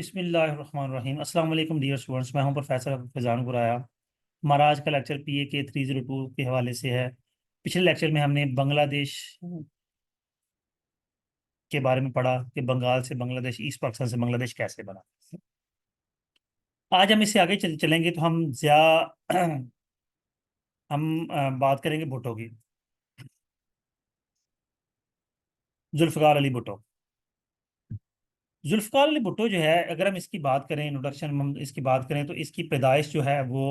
बिस्मिल्लाहिर्रहमानिर्रहीम। अस्सलाम वालेकुम डियर स्टूडेंट्स, मैं हूं प्रोफेसर फैज़ान गुराया। हमारा आज का लेक्चर PAK 302 के हवाले से है। पिछले लेक्चर में हमने बांग्लादेश के बारे में पढ़ा कि बंगाल से बांग्लादेश, ईस्ट पाकिस्तान से बांग्लादेश कैसे बना। आज हम इससे आगे चलेंगे तो बात करेंगे भुट्टो की, जुल्फ़िकार अली भुट्टो। जुल्फ़िकार अली भुट्टो जो है, अगर हम इसकी बात करें, इंट्रोडक्शन हम इसकी बात करें तो इसकी पैदाइश जो है वो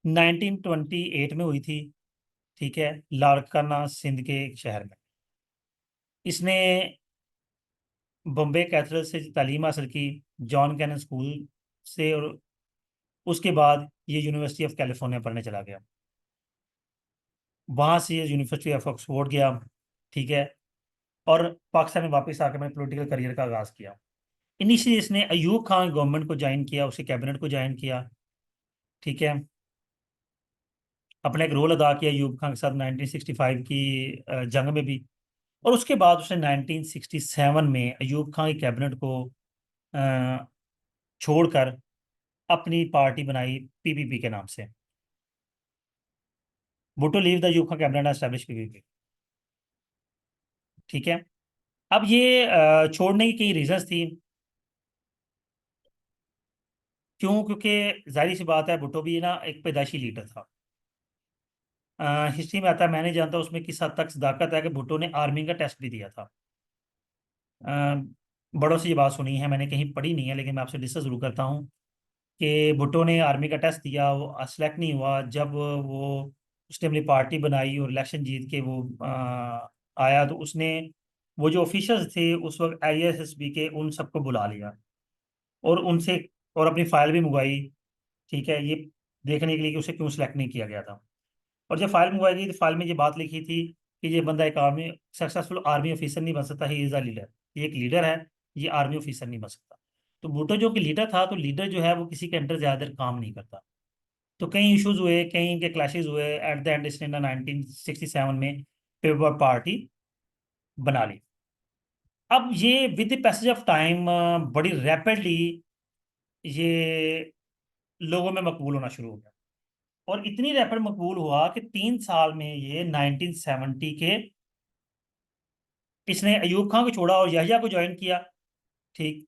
1928 में हुई थी। ठीक है, लाड़काना सिंध के एक शहर में। इसने बॉम्बे कैथेड्रल से तालीम हासिल की, जॉन कैनन स्कूल से, और उसके बाद ये यूनिवर्सिटी ऑफ कैलिफोर्निया पढ़ने चला गया। वहाँ से ये यूनिवर्सिटी ऑफ ऑक्सफोर्ड गया। ठीक है, और पाकिस्तान में वापस आकर मैंने पॉलिटिकल करियर का आगाज़ किया। इनिशियली इसने अयूब खान गवर्नमेंट को ज्वाइन किया, उसके कैबिनेट को ज्वाइन किया। ठीक है, अपना एक रोल अदा किया अयूब खान के साथ 1965 की जंग में भी। और उसके बाद उसने 1967 में अयूब खान की कैबिनेट को अ, छोड़कर अपनी पार्टी बनाई, PPP के नाम से। Bhutto leave the Ayub Khan cabinet establish PPP। ठीक है, अब ये छोड़ने की कई रीजंस थी। क्यों? क्योंकि जाहिर सी बात है, भुट्टो भी ना एक पैदाइशी लीडर था। हिस्ट्री में आता है, मैं नहीं जानता उसमें किस हद तक सदाकत है, कि भुट्टो ने आर्मी का टेस्ट भी दिया था। अ, बड़ों से ये बात सुनी है, मैंने कहीं पढ़ी नहीं है, लेकिन मैं आपसे डिस्कस जरूर करता हूँ कि भुट्टो ने आर्मी का टेस्ट दिया, वो सेलेक्ट नहीं हुआ। जब वो उसने अपनी पार्टी बनाई और इलेक्शन जीत के वो आया, तो उसने वो जो ऑफिशियल्स थे उस वक्त ISSB के, उन सबको बुला लिया और उनसे और अपनी फाइल भी मंगवाई। ठीक है, ये देखने के लिए कि उसे क्यों सिलेक्ट नहीं किया गया था। और जब फाइल मंगवाई गई तो फाइल में ये बात लिखी थी कि ये बंदा एक आर्मी सक्सेसफुल आर्मी ऑफिसर नहीं बन सकता, ही इज़ अ लीडर। ये एक लीडर है, ये आर्मी ऑफिसर नहीं बन सकता। तो भुट्टो जो कि लीडर था, तो लीडर जो है वो किसी के अंडर ज्यादा देर काम नहीं करता। तो कई इश्यूज हुए, कई इनके क्लैशेज हुए। एट द एंड इसने 1967 में पेपर पार्टी बना ली। अब ये with the passage of time बड़ी रैपिडली ये लोगों में मकबूल होना शुरू हो गया। और इतनी रैपिड मकबूल हुआ कि 3 साल में ये 1970 के इसने अयूब खान को छोड़ा और यहिया को ज्वाइन किया। ठीक,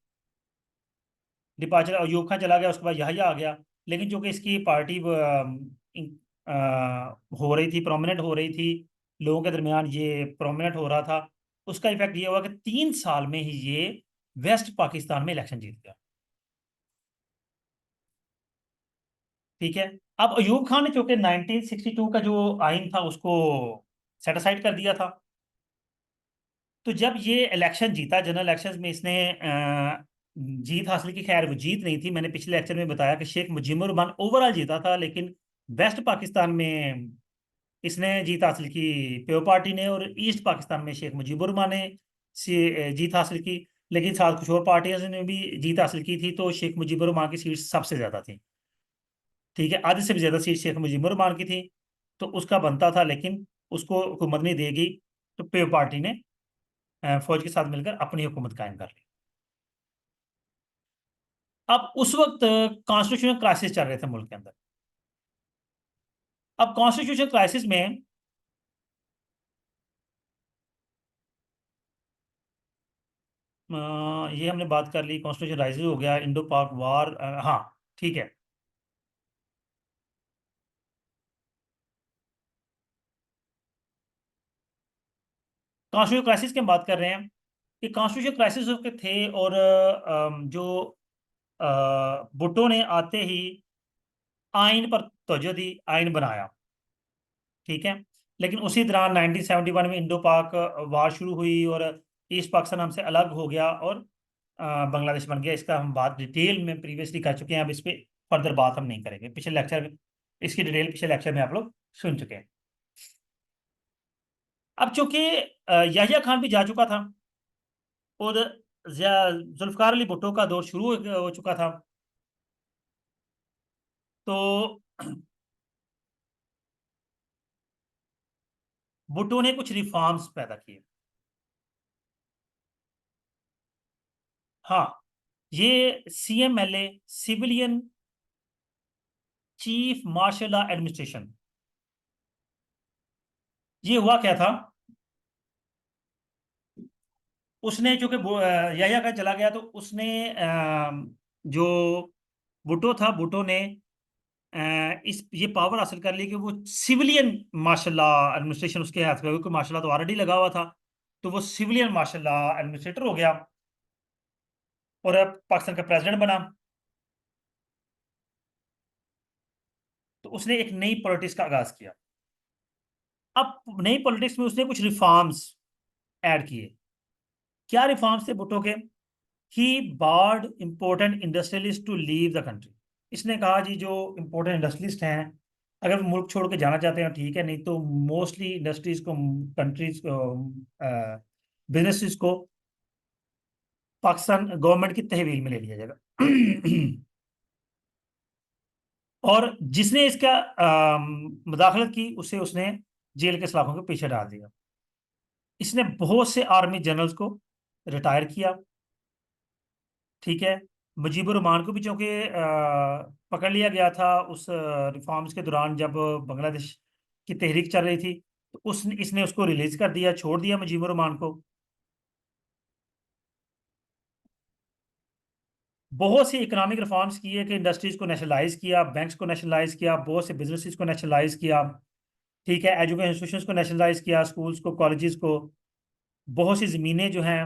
डिपार्चर अयूब खान चला गया, उसके बाद यहिया आ गया। लेकिन चूंकि इसकी पार्टी हो रही थी, प्रोमिनेंट हो रही थी, लोगों के दरमियान ये प्रोमिनेंट हो रहा था। उसका इफेक्ट ये हुआ कि 3 साल में ही ये वेस्ट पाकिस्तान में इलेक्शन जीत गया। ठीक है, अब अयूब खान ने चूंकि 1962 का जो आइन था उसको सेटिसाइड कर दिया था। तो जब ये इलेक्शन जीता, जनरल इलेक्शंस में इसने जीत हासिल की। खैर वो जीत नहीं थी, मैंने पिछले लेक्चर में बताया कि शेख मुजीबुर रहमान ओवरऑल जीता था, लेकिन वेस्ट पाकिस्तान में इसने जीत हासिल की पीओ पार्टी ने, और ईस्ट पाकिस्तान में शेख मुजीबुर रहमान ने जीत हासिल की। लेकिन साथ कुछ और पार्टियां ने भी जीत हासिल की थी, तो शेख मुजीबुर रहमान की सीट सबसे ज्यादा थी। ठीक है, आधे से भी ज्यादा सीट शेख मुजीबुर रहमान की थी। तो उसका बनता था, लेकिन उसको हुकूमत नहीं देगी। तो पीओ पार्टी ने फौज के साथ मिलकर अपनी हुकूमत कायम कर ली। अब उस वक्त कॉन्स्टिट्यूशनल क्राइसिस चल रहे थे मुल्क के अंदर। अब कॉन्स्टिट्यूशनल क्राइसिस में ये हमने बात कर ली, कॉन्स्टिट्यूशन क्राइसिस हो गया, इंडो पाक वार। हाँ, ठीक है। कॉन्स्टिट्यूशन क्राइसिस की हम बात कर रहे हैं कि कॉन्स्टिट्यूशन क्राइसिस के थे, और जो भुट्टो ने आते ही आइन पर तवज्जो दी, आइन बनाया। ठीक है, लेकिन उसी दौरान 1971 में इंडो पाक वार शुरू हुई, और ईस्ट पाकिस्तान हमसे अलग हो गया, और बांग्लादेश बन गया। इसका हम बात डिटेल में प्रीवियसली कर चुके हैं, अब इस पे फर्दर बात हम नहीं करेंगे। पिछले लेक्चर में इसकी डिटेल पिछले लेक्चर में आप लोग सुन चुके हैं। अब चूंकि याहिया खान भी जा चुका था, और जुल्फकार अली भुट्टो का दौर शुरू हो चुका था, तो भुट्टो ने कुछ रिफॉर्म्स पैदा किए। हाँ, ये CMLA, civilian chief marshal law administration. ये हुआ क्या था, उसने चूंकि याया का चला गया तो उसने जो भुट्टो था, भुट्टो ने इस ये पावर हासिल कर ली कि वो सिविलियन मार्शल लॉ एडमिनिस्ट्रेशन उसके हाथ में, क्योंकि मार्शल लॉ तो ऑलरेडी लगा हुआ था, तो वो सिविलियन मार्शल लॉ एडमिनिस्ट्रेटर हो गया और अब पाकिस्तान का प्रेसिडेंट बना। तो उसने एक नई पॉलिटिक्स का आगाज किया। अब नई पॉलिटिक्स में उसने कुछ रिफॉर्म्स ऐड किए। क्या रिफॉर्म्स थे भुट्टो के? ही board important industrialist to leave the country. इसने कहा जी जो इंपोर्टेंट इंडस्ट्रियलिस्ट हैं, अगर वो मुल्क छोड़ के जाना चाहते हैं ठीक है, नहीं तो मोस्टली इंडस्ट्रीज को, कंट्रीज को, बिजनेसेस को पाकिस्तान गवर्नमेंट की तहवील में ले लिया जाएगा। और जिसने इसका मुदाखलत की उसे उसने जेल के सलाखों के पीछे डाल दिया। इसने बहुत से आर्मी जनरल्स को रिटायर किया, ठीक है। मुजीबुर रहमान को भी चूंकि पकड़ लिया गया था उस रिफॉर्म्स के दौरान, जब बांग्लादेश की तहरीक चल रही थी, तो इसने उसको रिलीज कर दिया, छोड़ दिया मुजीबुर रहमान को। बहुत सी इकोनॉमिक रिफॉर्म्स किए कि इंडस्ट्रीज को नेशनलाइज किया, बैंक्स को नेशनलाइज किया, बहुत से बिजनेसेस को नेशनलाइज किया, ठीक है। एजुकेशन इंस्टीट्यूशंस को नेशनलाइज किया, स्कूल्स को, कॉलेजेस को। बहुत सी ज़मीनें जो हैं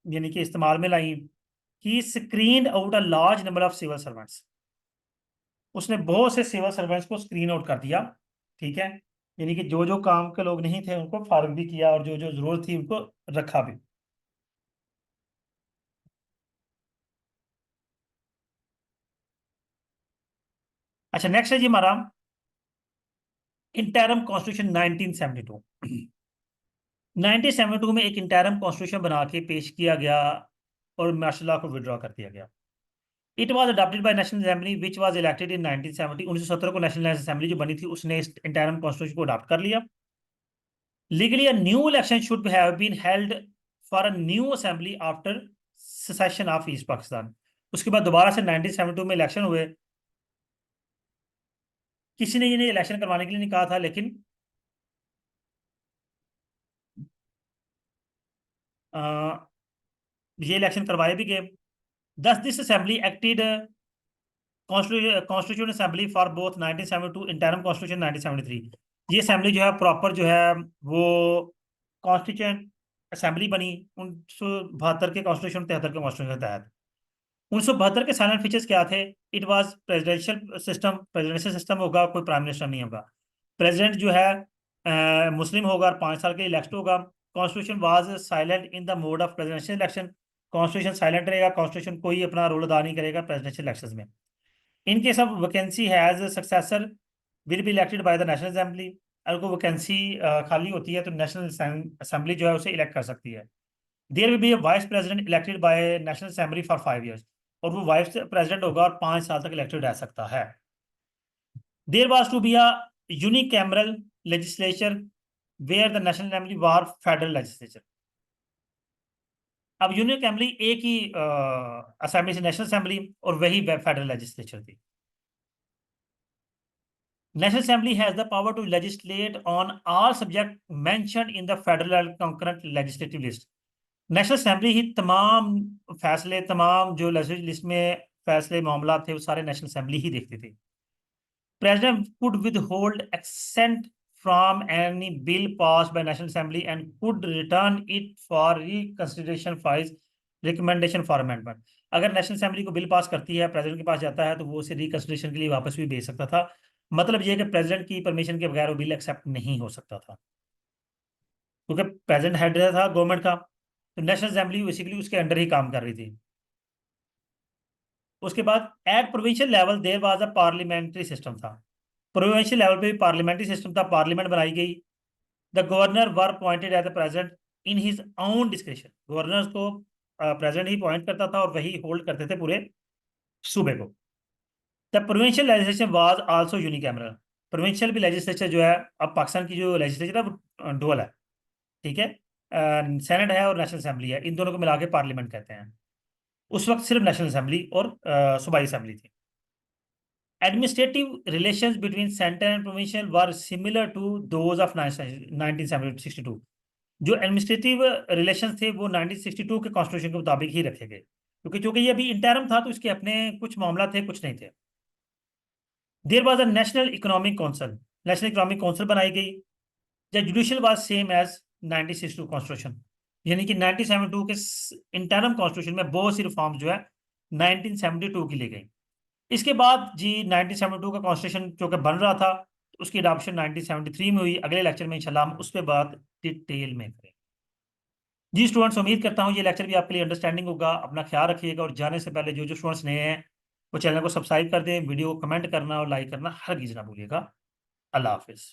यानी कि इस्तेमाल में लाई। ही screen out a large number of civil servants. उसने बहुत से सिविल सर्वेंट्स को स्क्रीन आउट कर दिया, ठीक है। यानी कि जो जो काम के लोग नहीं थे उनको फार्ग भी किया, और जो जो जरूरत थी उनको रखा भी। अच्छा, नेक्स्ट है जी हमारा इंटरम कॉन्स्टिट्यूशन 1972। 1972 में एक इंटरम कॉन्स्टिट्यूशन बना के पेश किया गया और मार्शल लॉ को विड्रॉ कर दिया गया। It was adopted by national assembly which was elected इन 1970। 1970 को नेशनल असेंबली जो बनी थी उसने इस इंटरम कॉन्स्टिट्यूशन को अडॉप्ट कर लिया। Legally a new election should have been held for a new assembly after secession of East Pakistan। उसके बाद दोबारा से 1972 में इलेक्शन हुए। किसी ने ये इलेक्शन करवाने के लिए नहीं कहा था, लेकिन आ, ये इलेक्शन करवाए भी गए। दस this assembly acted constitution assembly for both 1972 interim constitution 1973। ये असेंबली जो है प्रॉपर जो है वो कॉन्स्टिट्यूशन असेंबली बनी 1972 के कॉन्स्टिट्यूशन, 73 के कॉन्स्टिट्यूशन के तहत। 1972 के साइलेंट फीचर्स क्या थे? It was presidential system, presidential system होगा, कोई प्राइम मिनिस्टर नहीं होगा। प्रेसिडेंट जो है मुस्लिम होगा और 5 साल के इलेक्ट होगा। Constitution was silent in the mode of presidential election. Constitution silent रहेगा, कॉन्स्टिट्यूशन कोई अपना रोल अदा नहीं करेगा प्रेसिडेंशियल इलेक्शन में। In case of vacancy has successor will be elected by the national assembly. अगर कोई वैकेंसी खाली होती है तो नेशनल असेंबली जो है उसे इलेक्ट कर सकती है। There will be a vice president elected by national assembly for 5 years। और वो वाइस प्रेसिडेंट होगा और 5 साल तक इलेक्टेड रह सकता है। There was to be a unicameral legislature where the national assembly war federal legislature. अब यूनिकैमरली एक ही असेंबली से नेशनल असेंबली, और वही फेडरल लेजिस्लेचर थी। National assembly has the power to legislate on all subject mentioned in the federal concurrent legislative list. National assembly ही तमाम फैसले, तमाम जो लेजिस्लेटिव लिस्ट में फैसले मामला थे वो सारे नेशनल असेंबली ही देखते थे। President could withhold assent from any bill pass by national assembly and could return it for reconsideration for recommendation for amendment. अगर नेशनल असेंबली को बिल पास करती है, प्रेसिडेंट के पास जाता है, तो वो उसे रिकंसिडरेशन के लिए वापस भी भेज सकता था। मतलब ये है कि प्रेसिडेंट की परमिशन के बगैर वो बिल एक्सेप्ट नहीं हो सकता था, क्योंकि प्रेसिडेंट हेड था गवर्नमेंट का, तो नेशनल असेंबली बेसिकली उसके अंडर ही काम कर रही थी। उसके बाद at provincial level there was a parliamentary system था। प्रोविंशियल लेवल पे भी पार्लियामेंट्री सिस्टम था, पार्लियामेंट बनाई गई। The governor were appointed as the president in his own description. Governor को प्रेसिडेंट ही अपॉइंट करता था और वही होल्ड करते थे पूरे सूबे को। The provincial legislation was also unicameral. Provincial भी लेजिस्लेचर जो है, अब पाकिस्तान की जो लेजिस्लेचर है वो डुअल है, ठीक है। सेनेट है और नेशनल असेंबली है, इन दोनों को मिला के पार्लियामेंट कहते हैं। उस वक्त सिर्फ नेशनल असेंबली और सूबाई असेंबली थी। Administrative relations between centre and provincial were similar to those of 1962। जो एडमिनिस्ट्रेटिव रिलेशंस थे वो 1962 के कॉन्स्टिट्यूशन के मुताबिक ही रखे गए, क्योंकि चूंकि ये अभी इंटरम था तो इसके अपने कुछ मामला थे, कुछ नहीं थे। There was a national economic council, national economic council बनाई गई। The judicial was same as 1962 constitution, यानी कि 1972 के इंटरम कॉन्स्टिट्यूशन में बहुत सी रिफॉर्म्स जो है 1972 की ली गई। इसके बाद जी 1972 का कॉन्स्टिट्यूशन जो कि बन रहा था, उसकी अडॉप्शन 1973 में हुई। अगले लेक्चर में इंशाल्लाह हम उस पर बात डिटेल में करें। जी स्टूडेंट्स, उम्मीद करता हूँ ये लेक्चर भी आपके लिए अंडरस्टैंडिंग होगा। अपना ख्याल रखिएगा और जाने से पहले जो जो स्टूडेंट्स नए हैं वो चैनल को सब्सक्राइब कर दें, वीडियो को कमेंट करना और लाइक करना हरगिज़ ना भूलिएगा। अल्लाह हाफिज़।